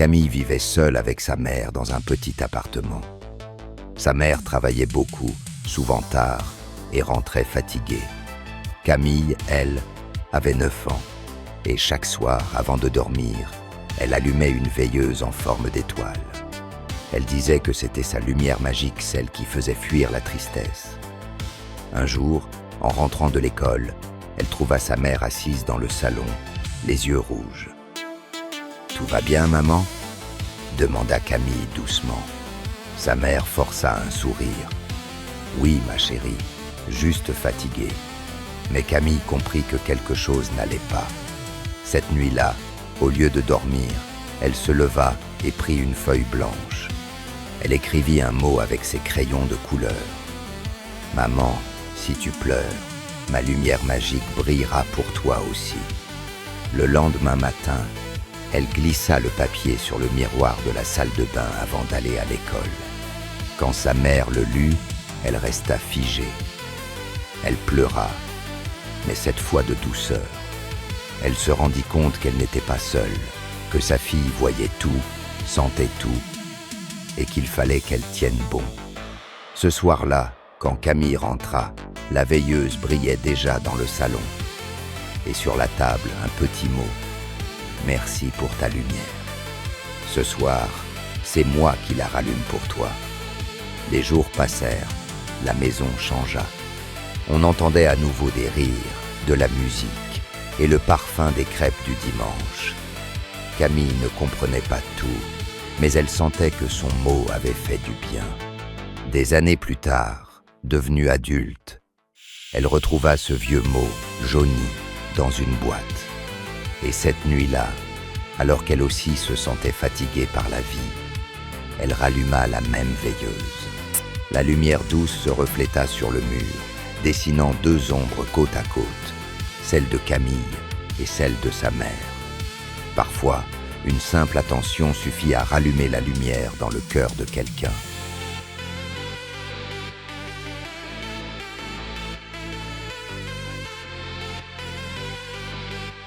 Camille vivait seule avec sa mère dans un petit appartement. Sa mère travaillait beaucoup, souvent tard, et rentrait fatiguée. Camille, elle, avait 9 ans, et chaque soir, avant de dormir, elle allumait une veilleuse en forme d'étoile. Elle disait que c'était sa lumière magique, celle qui faisait fuir la tristesse. Un jour, en rentrant de l'école, elle trouva sa mère assise dans le salon, les yeux rouges. « Tout va bien, maman ?» demanda Camille doucement. Sa mère força un sourire. « Oui, ma chérie, juste fatiguée. » Mais Camille comprit que quelque chose n'allait pas. Cette nuit-là, au lieu de dormir, elle se leva et prit une feuille blanche. Elle écrivit un mot avec ses crayons de couleur. « Maman, si tu pleures, ma lumière magique brillera pour toi aussi. » Le lendemain matin, elle glissa le papier sur le miroir de la salle de bain avant d'aller à l'école. Quand sa mère le lut, elle resta figée. Elle pleura, mais cette fois de douceur. Elle se rendit compte qu'elle n'était pas seule, que sa fille voyait tout, sentait tout, et qu'il fallait qu'elle tienne bon. Ce soir-là, quand Camille rentra, la veilleuse brillait déjà dans le salon. Et sur la table, un petit mot. « Merci pour ta lumière. Ce soir, c'est moi qui la rallume pour toi. » Les jours passèrent, la maison changea. On entendait à nouveau des rires, de la musique et le parfum des crêpes du dimanche. Camille ne comprenait pas tout, mais elle sentait que son mot avait fait du bien. Des années plus tard, devenue adulte, elle retrouva ce vieux mot, jauni, dans une boîte. Et cette nuit-là, alors qu'elle aussi se sentait fatiguée par la vie, elle ralluma la même veilleuse. La lumière douce se refléta sur le mur, dessinant 2 ombres côte à côte, celle de Camille et celle de sa mère. Parfois, une simple attention suffit à rallumer la lumière dans le cœur de quelqu'un.